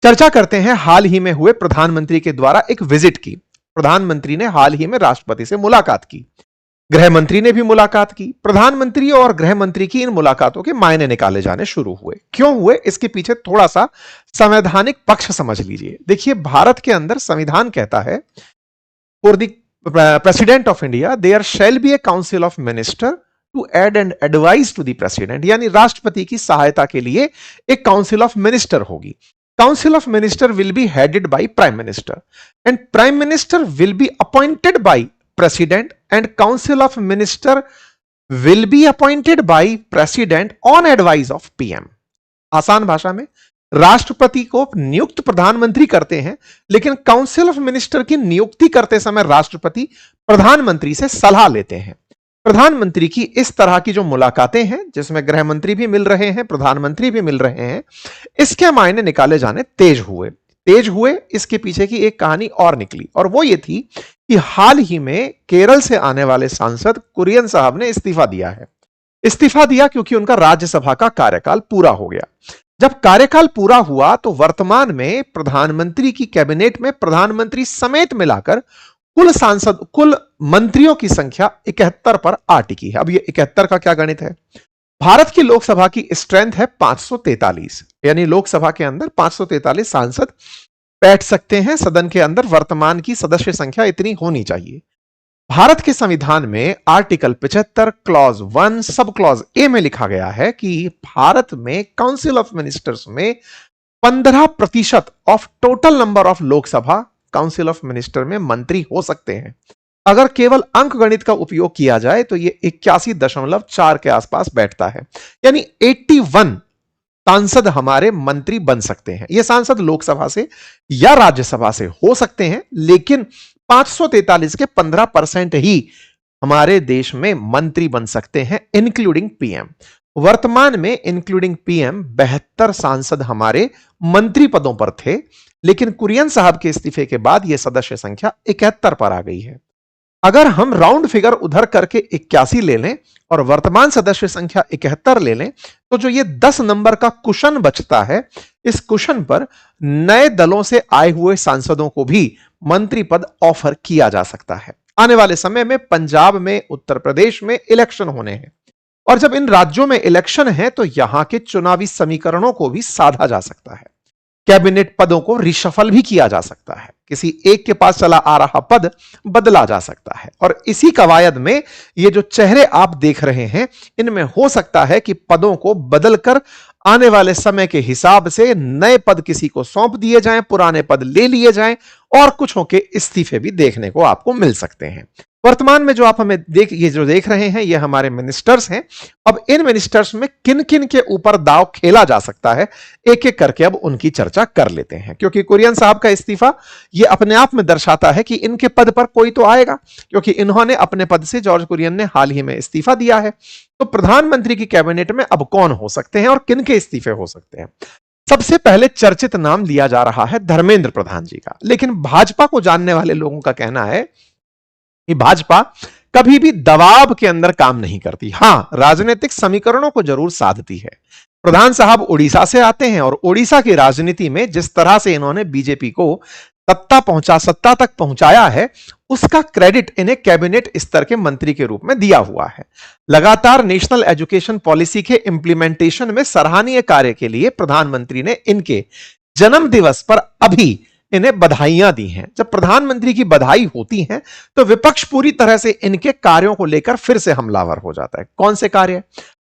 चर्चा करते हैं हाल ही में हुए प्रधानमंत्री के द्वारा एक विजिट की। प्रधानमंत्री ने हाल ही में राष्ट्रपति से मुलाकात की, गृह मंत्री ने भी मुलाकात की। प्रधानमंत्री और गृह मंत्री की इन मुलाकातों के मायने निकाले जाने शुरू हुए। क्यों हुए, इसके पीछे थोड़ा सा संवैधानिक पक्ष समझ लीजिए। देखिए, भारत के अंदर संविधान कहता है, for the president of India there shall be a council of minister to aid and advise to the president, यानी राष्ट्रपति की सहायता के लिए एक काउंसिल ऑफ मिनिस्टर होगी। Council of Minister will be headed by Prime Minister and Prime Minister will be appointed by President and Council of Minister will be appointed by President on advice of PM। आसान भाषा में, राष्ट्रपति को नियुक्त प्रधानमंत्री करते हैं, लेकिन काउंसिल ऑफ मिनिस्टर की नियुक्ति करते समय राष्ट्रपति प्रधानमंत्री से सलाह लेते हैं। प्रधानमंत्री की इस तरह की जो मुलाकातें हैं, जिसमें गृह मंत्री भी मिल रहे हैं, प्रधानमंत्री भी मिल रहे हैं, इसके मायने निकाले जाने तेज हुए। इसके पीछे की एक कहानी और निकली, और वो ये थी कि हाल ही में केरल से आने वाले सांसद कुरियन साहब ने इस्तीफा दिया है। इस्तीफा दिया क्योंकि उनका राज्यसभा का कार्यकाल पूरा हो गया। जब कार्यकाल पूरा हुआ तो वर्तमान में प्रधानमंत्री की कैबिनेट में प्रधानमंत्री समेत मिलाकर कुल मंत्रियों की संख्या 71 पर आ टिकी है। अब ये 71 का क्या गणित है? भारत की लोकसभा की स्ट्रेंथ है 543, यानी लोकसभा के अंदर 543 सांसद बैठ सकते हैं। सदन के अंदर वर्तमान की सदस्य संख्या इतनी होनी चाहिए। भारत के संविधान में article 75 clause 1 sub clause A में लिखा गया है कि भारत में काउंसिल ऑफ मिनिस्टर्स में 15% of total number of Lok Sabha council of minister में मंत्री हो सकते हैं। अगर केवल अंक गणित का उपयोग किया जाए तो ये 81.4 के आसपास बैठता है, यानी 81 सांसद हमारे मंत्री बन सकते हैं। ये सांसद लोकसभा से या राज्यसभा से हो सकते हैं, लेकिन 543 के 15% ही हमारे देश में मंत्री बन सकते हैं, इंक्लूडिंग पीएम। वर्तमान में इंक्लूडिंग पीएम 72 सांसद हमारे मंत्री पदों पर थे, लेकिन कुरियन साहब के इस्तीफे के बाद यह सदस्य संख्या 71 पर आ गई है। अगर हम राउंड फिगर उधर करके 81 ले लें और वर्तमान सदस्य संख्या 71 ले लें, तो जो ये 10 नंबर का कुशन बचता है, इस कुशन पर नए दलों से आए हुए सांसदों को भी मंत्री पद ऑफर किया जा सकता है। आने वाले समय में पंजाब में, उत्तर प्रदेश में इलेक्शन होने हैं, और जब इन राज्यों में इलेक्शन है तो यहां के चुनावी समीकरणों को भी साधा जा सकता है। कैबिनेट पदों को रिशफल भी किया जा सकता है। किसी एक के पास चला आ रहा पद बदला जा सकता है, और इसी कवायद में ये जो चेहरे आप देख रहे हैं, इनमें हो सकता है कि पदों को बदलकर आने वाले समय के हिसाब से नए पद किसी को सौंप दिए जाएं, पुराने पद ले लिए जाएं, और कुछों के इस्तीफे भी देखने को आपको मिल सकते हैं। वर्तमान में जो आप हमें देख रहे हैं, ये हमारे मिनिस्टर्स हैं। अब इन मिनिस्टर्स में किन किन के ऊपर दांव खेला जा सकता है, एक एक करके अब उनकी चर्चा कर लेते हैं। क्योंकि कुरियन साहब का इस्तीफा ये अपने आप में दर्शाता है कि इनके पद पर कोई तो आएगा, क्योंकि इन्होंने अपने पद से, जॉर्ज कुरियन ने हाल ही में इस्तीफा दिया है। तो प्रधानमंत्री की कैबिनेट में अब कौन हो सकते हैं और किन के इस्तीफे हो सकते हैं? सबसे पहले चर्चित नाम लिया जा रहा है धर्मेंद्र प्रधान जी का, लेकिन भाजपा को जानने वाले लोगों का कहना है कि भाजपा कभी भी दबाव के अंदर काम नहीं करती। हां, राजनीतिक समीकरणों को जरूर साधती है। प्रधान साहब उड़ीसा से आते हैं, और उड़ीसा की राजनीति में जिस तरह से इन्होंने बीजेपी को सत्ता तक पहुंचाया है, उसका क्रेडिट इन्हें कैबिनेट स्तर के मंत्री के रूप में दिया हुआ है। लगातार नेशनल एजुकेशन पॉलिसी के इंप्लीमेंटेशन में सराहनीय कार्य के लिए प्रधानमंत्री ने इनके जन्म दिवस पर अभी इन्हें बधाइयां दी हैं। जब प्रधानमंत्री की बधाई होती है तो विपक्ष पूरी तरह से इनके कार्यों को लेकर फिर से हमलावर हो जाता है। कौन से कार्य?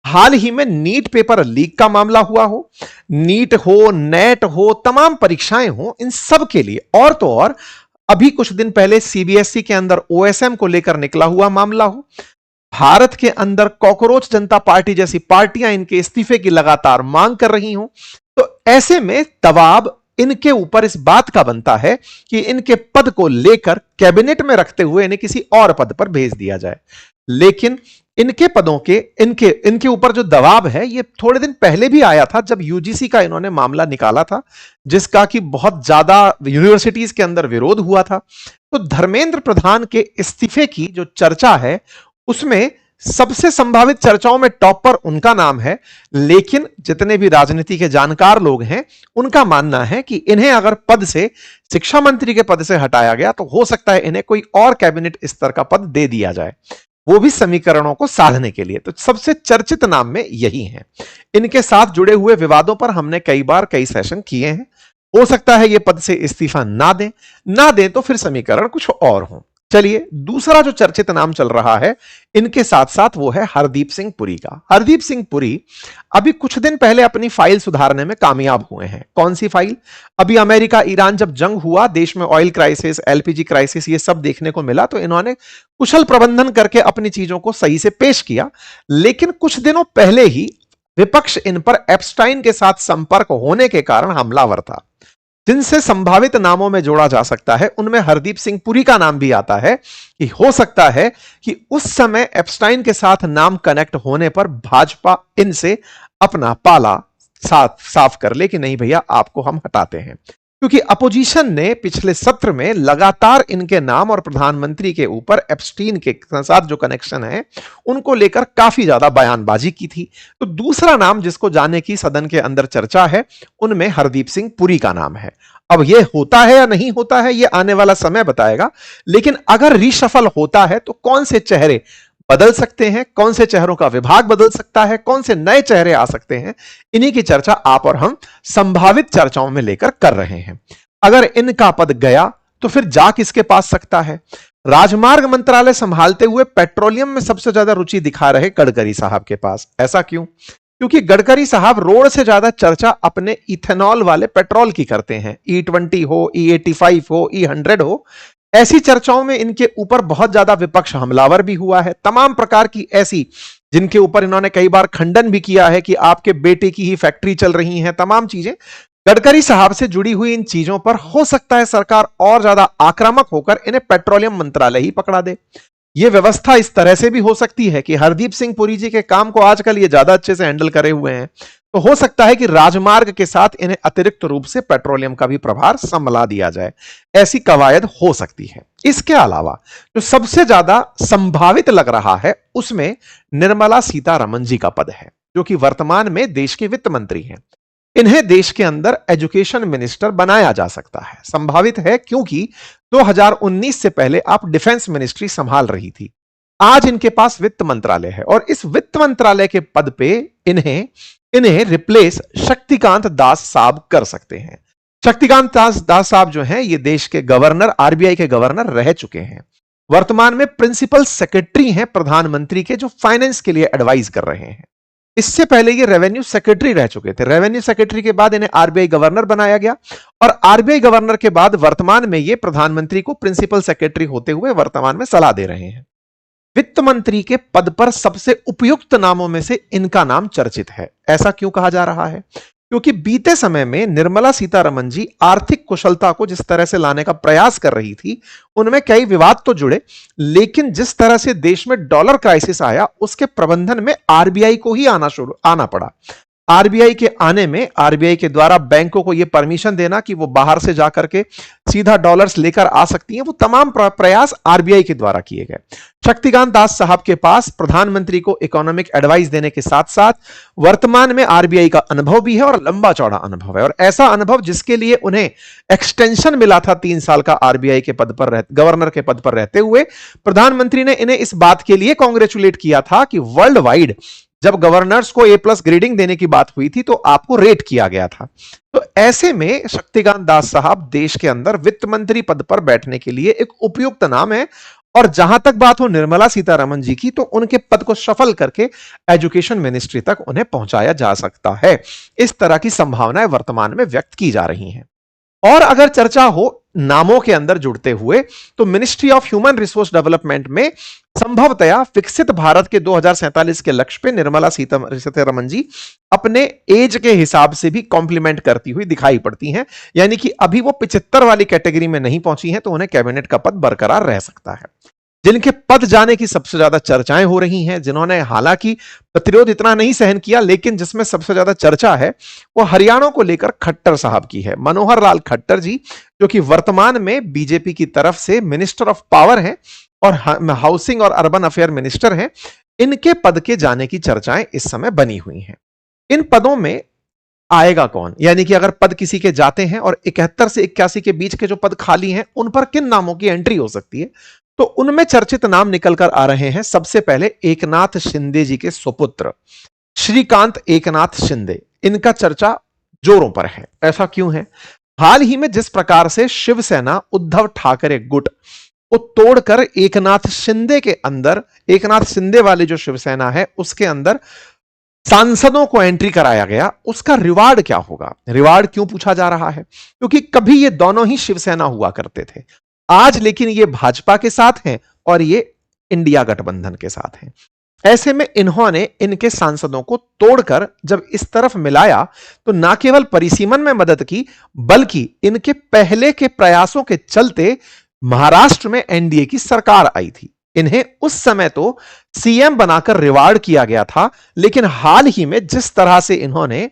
हाल ही में नीट पेपर लीक का मामला हुआ हो, नीट हो, नेट हो, तमाम परीक्षाएं हो, इन सब के लिए, और तो और अभी कुछ दिन पहले सीबीएसई के अंदर ओएसएम को लेकर निकला हुआ मामला हो, भारत के अंदर कॉकरोच जनता पार्टी जैसी पार्टियां इनके इस्तीफे की लगातार मांग कर रही हो, तो ऐसे में दबाव इनके ऊपर इस बात का बनता है कि इनके पद को लेकर कैबिनेट में रखते हुए इन्हें किसी और पद पर भेज दिया जाए। लेकिन इनके पदों के इनके ऊपर जो दबाव है, ये थोड़े दिन पहले भी आया था, जब यूजीसी का इन्होंने मामला निकाला था, जिसका कि बहुत ज्यादा यूनिवर्सिटीज के अंदर विरोध हुआ था। तो धर्मेंद्र प्रधान के इस्तीफे की जो चर्चा है, उसमें सबसे संभावित चर्चाओं में टॉप पर उनका नाम है, लेकिन जितने भी राजनीति के जानकार लोग हैं उनका मानना है कि इन्हें अगर पद से, शिक्षा मंत्री के पद से हटाया गया तो हो सकता है इन्हें कोई और कैबिनेट स्तर का पद दे दिया जाए, वो भी समीकरणों को साधने के लिए। तो सबसे चर्चित नाम में यही हैं। इनके साथ जुड़े हुए विवादों पर हमने कई बार कई सेशन किए हैं। हो सकता है ये पद से इस्तीफा ना दें तो फिर समीकरण कुछ और हो। चलिए, दूसरा जो चर्चित नाम चल रहा है इनके साथ साथ वो है हरदीप सिंह पुरी का। हरदीप सिंह पुरी अभी कुछ दिन पहले अपनी फाइल सुधारने में कामयाब हुए हैं। कौन सी फाइल? अभी अमेरिका ईरान जब जंग हुआ, देश में ऑयल क्राइसिस, एलपीजी क्राइसिस ये सब देखने को मिला, तो इन्होंने कुशल प्रबंधन करके अपनी चीजों को सही से पेश किया। लेकिन कुछ दिनों पहले ही विपक्ष इन पर एप्स्टाइन के साथ संपर्क होने के कारण हमलावर था। जिनसे संभावित नामों में जोड़ा जा सकता है उनमें हरदीप सिंह पुरी का नाम भी आता है कि हो सकता है कि उस समय एप्स्टाइन के साथ नाम कनेक्ट होने पर भाजपा इनसे अपना पाला साफ कर ले कि नहीं भैया, आपको हम हटाते हैं। क्योंकि अपोजिशन ने पिछले सत्र में लगातार इनके नाम और प्रधानमंत्री के ऊपर एप्स्टीन के साथ जो कनेक्शन है उनको लेकर काफी ज्यादा बयानबाजी की थी। तो दूसरा नाम जिसको जाने की सदन के अंदर चर्चा है उनमें हरदीप सिंह पुरी का नाम है। अब यह होता है या नहीं होता है, यह आने वाला समय बताएगा। लेकिन अगर रीशफल होता है तो कौन से चेहरे बदल सकते हैं, कौन से चेहरों का विभाग बदल सकता है, कौन से नए चेहरे आ सकते हैं, इन्हीं की चर्चा आप और हम संभावित चर्चाओं में लेकर कर रहे हैं। अगर इनका पद गया तो फिर जा किसके पास सकता है? राजमार्ग मंत्रालय संभालते हुए पेट्रोलियम में सबसे ज्यादा रुचि दिखा रहे गडकरी साहब के पास। ऐसा क्यों? क्योंकि गडकरी साहब रोड से ज्यादा चर्चा अपने इथेनॉल वाले पेट्रोल की करते हैं। E20 हो, E85 हो, E100 हो, ऐसी चर्चाओं में इनके ऊपर बहुत ज्यादा विपक्ष हमलावर भी हुआ है। तमाम प्रकार की ऐसी जिनके ऊपर इन्होंने कई बार खंडन भी किया है कि आपके बेटे की ही फैक्ट्री चल रही है, तमाम चीजें गडकरी साहब से जुड़ी हुई इन चीजों पर हो सकता है सरकार और ज्यादा आक्रामक होकर इन्हें पेट्रोलियम मंत्रालय ही पकड़ा दे। यह व्यवस्था इस तरह से भी हो सकती है कि हरदीप सिंह पुरी जी के काम को आजकल ये ज्यादा अच्छे से हैंडल करे हुए हैं, तो हो सकता है कि राजमार्ग के साथ इन्हें अतिरिक्त रूप से पेट्रोलियम का भी प्रभार संभला दिया जाए। ऐसी कवायद हो सकती है। इसके अलावा जो सबसे ज्यादा संभावित लग रहा है उसमें निर्मला सीतारमण जी का पद है, जो कि वर्तमान में देश के वित्त मंत्री हैं। इन्हें देश के अंदर एजुकेशन मिनिस्टर बनाया जा सकता है। संभावित है क्योंकि 2019 से पहले आप डिफेंस मिनिस्ट्री संभाल रही थी। आज इनके पास वित्त मंत्रालय है और इस वित्त मंत्रालय के पद पे इन्हें रिप्लेस शक्तिकांत दास साहब कर सकते हैं। शक्तिकांत दास साहब जो हैं ये देश के गवर्नर, आरबीआई के गवर्नर रह चुके हैं। वर्तमान में प्रिंसिपल सेक्रेटरी हैं प्रधानमंत्री के, जो फाइनेंस के लिए एडवाइज कर रहे हैं। इससे पहले ये रेवेन्यू सेक्रेटरी रह चुके थे। रेवेन्यू सेक्रेटरी के बाद इन्हें आरबीआई गवर्नर बनाया गया और आरबीआई गवर्नर के बाद वर्तमान में ये प्रधानमंत्री को प्रिंसिपल सेक्रेटरी होते हुए वर्तमान में सलाह दे रहे हैं। वित्त मंत्री के पद पर सबसे उपयुक्त नामों में से इनका नाम चर्चित है। ऐसा क्यों कहा जा रहा है? क्योंकि बीते समय में निर्मला सीतारमण जी आर्थिक कुशलता को जिस तरह से लाने का प्रयास कर रही थी उनमें कई विवाद तो जुड़े, लेकिन जिस तरह से देश में डॉलर क्राइसिस आया उसके प्रबंधन में आरबीआई को ही आना पड़ा। आरबीआई के आने में आरबीआई के द्वारा बैंकों को यह परमिशन देना कि वो बाहर से जाकर के सीधा डॉलर्स लेकर आ सकती हैं, वो तमाम प्रयास आरबीआई के द्वारा किए गए। शक्तिकांत दास साहब के पास प्रधानमंत्री को इकोनॉमिक एडवाइस देने के साथ साथ वर्तमान में आरबीआई का अनुभव भी है और लंबा चौड़ा अनुभव है, और ऐसा अनुभव जिसके लिए उन्हें एक्सटेंशन मिला था 3 साल का आरबीआई के पद पर गवर्नर के पद पर रहते हुए। प्रधानमंत्री ने इन्हें इस बात के लिए कांग्रेचुलेट किया था कि वर्ल्ड वाइड जब गवर्नर्स को A+ ग्रेडिंग देने की बात हुई थी तो आपको रेट किया गया था। तो ऐसे में शक्तिकांत दास साहब देश के अंदर वित्त मंत्री पद पर बैठने के लिए एक उपयुक्त नाम है। और जहां तक बात हो निर्मला सीतारमण जी की, तो उनके पद को शफल करके एजुकेशन मिनिस्ट्री तक उन्हें पहुंचाया जा सकता है। इस तरह की संभावनाएं वर्तमान में व्यक्त की जा रही हैं। और अगर चर्चा हो नामों के अंदर जुड़ते हुए, तो ministry of human resource development में संभवतया विकसित भारत के 2047 के लक्ष्य पे निर्मला सीतारमण जी अपने एज के हिसाब से भी कॉम्प्लीमेंट करती हुई दिखाई पड़ती हैं। यानी कि अभी वो 75 वाली कैटेगरी में नहीं पहुंची हैं, तो उन्हें कैबिनेट का पद बरकरार रह सकता है। जिनके पद जाने की सबसे ज्यादा चर्चाएं हो रही हैं, जिन्होंने हालांकि प्रतिरोध इतना नहीं सहन किया, लेकिन जिसमें सबसे ज्यादा चर्चा है वो हरियाणा को लेकर खट्टर साहब की है। मनोहर लाल खट्टर जी, जो कि वर्तमान में बीजेपी की तरफ से मिनिस्टर ऑफ पावर हैं और हाउसिंग और अर्बन अफेयर मिनिस्टर हैं। इनके पद के जाने की चर्चाएं इस समय बनी हुई हैं। इन पदों में आएगा कौन, यानी कि अगर पद किसी के जाते हैं और 71 से 81 के बीच के जो पद खाली हैं उन पर किन नामों की एंट्री हो सकती है, तो उनमें चर्चित नाम निकल कर आ रहे हैं। सबसे पहले एकनाथ शिंदे जी के सुपुत्र श्रीकांत एकनाथ शिंदे, इनका चर्चा जोरों पर है। ऐसा क्यों है? हाल ही में जिस प्रकार से शिवसेना उद्धव ठाकरे गुट को तोड़कर एकनाथ शिंदे के अंदर, एकनाथ शिंदे वाली जो शिवसेना है उसके अंदर सांसदों को एंट्री कराया गया, उसका रिवार्ड क्या होगा? रिवार्ड क्यों पूछा जा रहा है? क्योंकि कभी ये दोनों ही शिवसेना हुआ करते थे, आज लेकिन ये भाजपा के साथ हैं और ये इंडिया गठबंधन के साथ हैं। ऐसे में इन्होंने इनके सांसदों को तोड़कर जब इस तरफ मिलाया तो ना केवल परिसीमन में मदद की, बल्कि इनके पहले के प्रयासों के चलते महाराष्ट्र में एनडीए की सरकार आई थी। इन्हें उस समय तो सीएम बनाकर रिवार्ड किया गया था, लेकिन हाल ही में जिस तरह से इन्होंने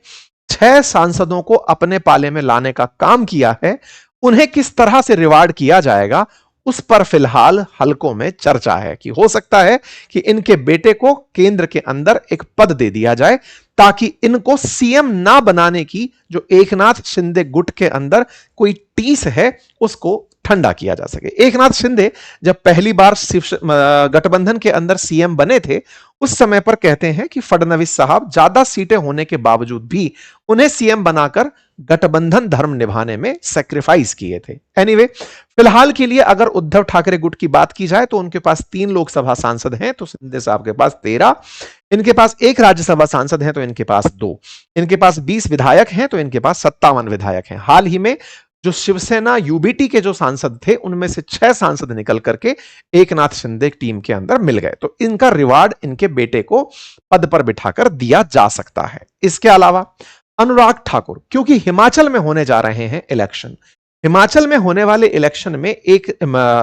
6 सांसदों को अपने पाले में लाने का काम किया है, उन्हें किस तरह से रिवार्ड किया जाएगा उस पर फिलहाल हलकों में चर्चा है कि हो सकता है कि इनके बेटे को केंद्र के अंदर एक पद दे दिया जाए ताकि इनको सीएम ना बनाने की जो एकनाथ शिंदे गुट के अंदर कोई टीस है उसको ठंडा किया जा सके। एकनाथ शिंदे जब पहली बार गठबंधन के अंदर सीएम बने थे उस समय पर कहते हैं कि फडणवीस साहब ज्यादा सीटें होने के बावजूद भी उन्हें सीएम बनाकर गठबंधन धर्म निभाने में सैक्रिफाइस किए थे। एनीवे, फिलहाल के लिए अगर उद्धव ठाकरे गुट की बात की जाए तो उनके पास 3 लोकसभा सांसद हैं, तो शिंदे साहब के पास 13, इनके पास 1 राज्यसभा सांसद हैं तो इनके पास 2, इनके पास 20 विधायक हैं तो इनके पास 57 विधायक हैं। हाल ही में जो शिवसेना यूबीटी के जो सांसद थे उनमें से 6 सांसद निकल करके एकनाथ शिंदे टीम के अंदर मिल गए, तो इनका रिवार्ड इनके बेटे को पद पर बिठाकर दिया जा सकता है। इसके अलावा अनुराग ठाकुर, क्योंकि हिमाचल में होने जा रहे हैं इलेक्शन, हिमाचल में होने वाले इलेक्शन में एक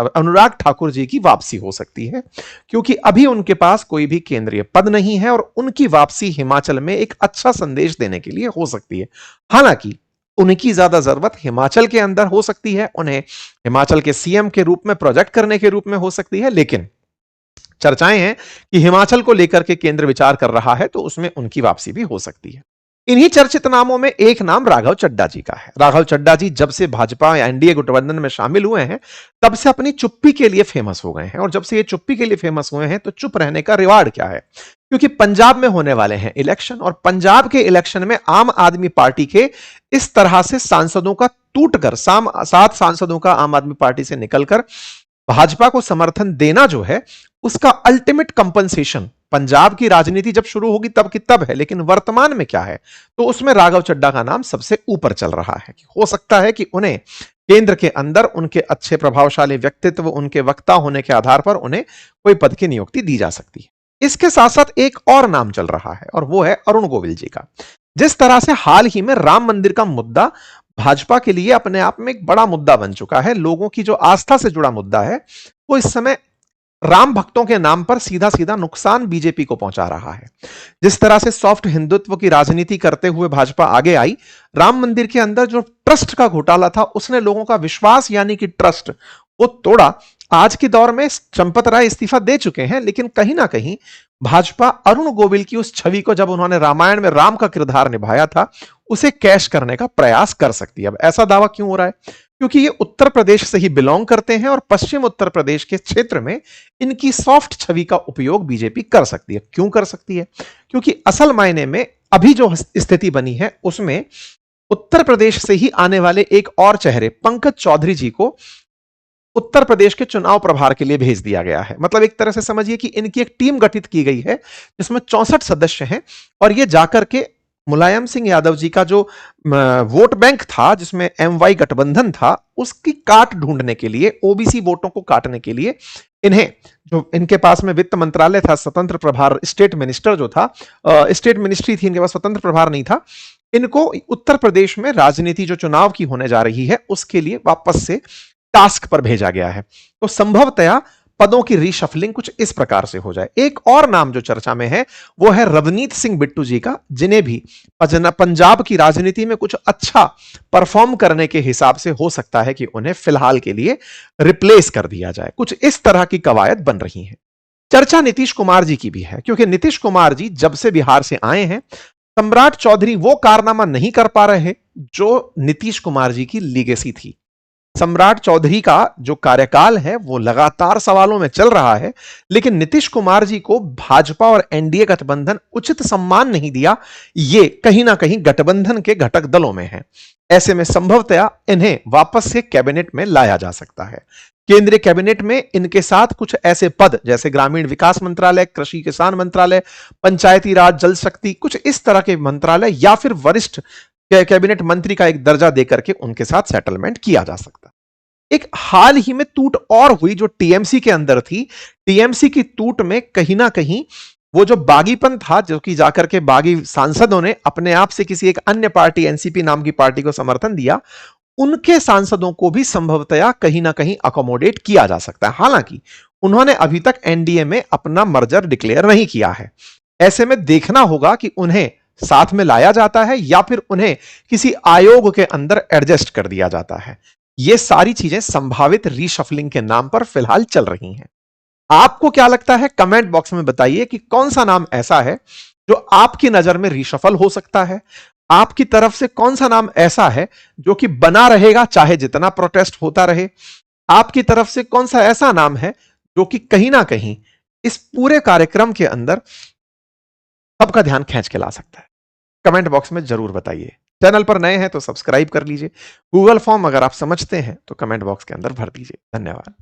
अनुराग ठाकुर जी की वापसी हो सकती है, क्योंकि अभी उनके पास कोई भी केंद्रीय पद नहीं है और उनकी वापसी हिमाचल में एक अच्छा संदेश देने के लिए हो सकती है। हालांकि उनकी ज्यादा जरूरत हिमाचल के अंदर हो सकती है, उन्हें हिमाचल के सीएम के रूप में प्रोजेक्ट करने के रूप में हो सकती है, लेकिन चर्चाएं हैं कि हिमाचल को लेकर के केंद्र विचार कर रहा है तो उसमें उनकी वापसी भी हो सकती है। इन्हीं चर्चित नामों में एक नाम राघव चड्ढा जी का है। राघव चड्ढा जी जब से भाजपा या एनडीए गठबंधन में शामिल हुए हैं तब से अपनी चुप्पी के लिए फेमस हो गए हैं, और जब से ये चुप्पी के लिए फेमस हुए हैं तो चुप रहने का रिवार्ड क्या है? क्योंकि पंजाब में होने वाले हैं इलेक्शन, और पंजाब के इलेक्शन में आम आदमी पार्टी के इस तरह से सांसदों का टूटकर 7 सांसदों का आम आदमी पार्टी से निकलकर भाजपा को समर्थन देना जो है उसका अल्टीमेट कंपनसेशन पंजाब की राजनीति जब शुरू होगी तब की तब है, लेकिन वर्तमान में क्या है? तो उसमें राघव चड्ढा का नाम सबसे ऊपर चल रहा है कि हो सकता है कि उन्हें केंद्र के अंदर उनके अच्छे प्रभावशाली व्यक्तित्व, उनके वक्ता होने के आधार पर उन्हें कोई पद की नियुक्ति दी जा सकती है। इसके साथ साथ एक और नाम चल रहा है और वो है अरुण गोविल जी का। जिस तरह से हाल ही में राम मंदिर का मुद्दा भाजपा के लिए अपने आप में एक बड़ा मुद्दा बन चुका है, लोगों की जो आस्था से जुड़ा मुद्दा है, वो इस समय राम भक्तों के नाम पर सीधा सीधा नुकसान बीजेपी को पहुंचा रहा है। जिस तरह से सॉफ्ट हिंदुत्व की राजनीति करते हुए भाजपा आगे आई, राम मंदिर के अंदर जो ट्रस्ट का घोटाला था उसने लोगों का विश्वास यानी कि ट्रस्ट वो तोड़ा। आज के दौर में चंपत राय इस्तीफा दे चुके हैं, लेकिन कहीं ना कहीं भाजपा अरुण गोविल की उस छवि को, जब उन्होंने रामायण में राम का किरदार निभाया था, उसे कैश करने का प्रयास कर सकती है। अब ऐसा दावा क्यों हो रहा है? क्योंकि ये उत्तर प्रदेश से ही बिलोंग करते हैं और पश्चिम उत्तर प्रदेश के क्षेत्र में इनकी सॉफ्ट छवि का उपयोग बीजेपी कर सकती है। क्यों कर सकती है? क्योंकि असल मायने में अभी जो स्थिति बनी है उसमें उत्तर प्रदेश से ही आने वाले एक और चेहरे पंकज चौधरी जी को उत्तर प्रदेश के चुनाव प्रभार के लिए भेज दिया गया है। मतलब एक तरह से समझिए कि इनकी एक टीम गठित की गई है जिसमें 64 सदस्य हैं, और ये जाकर के मुलायम सिंह यादव जी का जो वोट बैंक था जिसमें एमवाई गठबंधन था उसकी काट ढूंढने के लिए, ओबीसी वोटों को काटने के लिए इन्हें, जो इनके पास में वित्त मंत्रालय था, स्वतंत्र प्रभार, स्टेट मिनिस्टर जो था, स्टेट मिनिस्ट्री थी, इनके पास स्वतंत्र प्रभार नहीं था, इनको उत्तर प्रदेश में राजनीति जो चुनाव की होने जा रही है उसके लिए वापस से टास्क पर भेजा गया है। तो संभवतया पदों की रीशफलिंग कुछ इस प्रकार से हो जाए। एक और नाम जो चर्चा में है वो है रवनीत सिंह बिट्टू जी का, जिन्हें भी पंजाब की राजनीति में कुछ अच्छा परफॉर्म करने के हिसाब से हो सकता है कि उन्हें फिलहाल के लिए रिप्लेस कर दिया जाए। कुछ इस तरह की कवायद बन रही है। चर्चा नीतीश कुमार जी की भी है, क्योंकि नीतीश कुमार जी जब से बिहार से आए हैं, सम्राट चौधरी वो कारनामा नहीं कर पा रहे जो नीतीश कुमार जी की लीगेसी थी। सम्राट चौधरी का जो कार्यकाल है वो लगातार सवालों में चल रहा है, लेकिन नीतीश कुमार जी को भाजपा और एनडीए गठबंधन उचित सम्मान नहीं दिया। ये कहीं ना कहीं गठबंधन के घटक दलों में है। ऐसे में संभवतया इन्हें वापस से कैबिनेट में लाया जा सकता है। केंद्रीय कैबिनेट में इनके साथ कुछ ऐसे पद जैसे ग्रामीण विकास मंत्रालय, कृषि किसान मंत्रालय, पंचायती राज, जल शक्ति, कुछ इस तरह के मंत्रालय या फिर वरिष्ठ कैबिनेट मंत्री का एक दर्जा देकर के उनके साथ सेटलमेंट किया जा सकता। एक हाल ही में टूट और हुई जो टीएमसी के अंदर थी, टीएमसी की टूट में कहीं ना कहीं वो जो बागीपन था, जो कि जाकर के बागी सांसदों ने अपने आप से किसी एक अन्य पार्टी, एनसीपी नाम की पार्टी को समर्थन दिया, उनके सांसदों को भी संभवतया कहीं ना कहीं अकोमोडेट किया जा सकता है। हालांकि उन्होंने अभी तक एनडीए में अपना मर्जर डिक्लेयर नहीं किया है। ऐसे में देखना होगा कि उन्हें साथ में लाया जाता है या फिर उन्हें किसी आयोग के अंदर एडजस्ट कर दिया जाता है। ये सारी चीजें संभावित रीशफलिंग के नाम पर फिलहाल चल रही हैं। आपको क्या लगता है? कमेंट बॉक्स में बताइए कि कौन सा नाम ऐसा है जो आपकी नजर में रीशफल हो सकता है। आपकी तरफ से कौन सा नाम ऐसा है जो कि बना रहेगा चाहे जितना प्रोटेस्ट होता रहे। आपकी तरफ से कौन सा ऐसा नाम है जो कि कहीं ना कहीं इस पूरे कार्यक्रम के अंदर सबका ध्यान खींच के ला सकता है? कमेंट बॉक्स में जरूर बताइए। चैनल पर नए हैं तो सब्सक्राइब कर लीजिए। गूगल फॉर्म अगर आप समझते हैं तो कमेंट बॉक्स के अंदर भर दीजिए। धन्यवाद।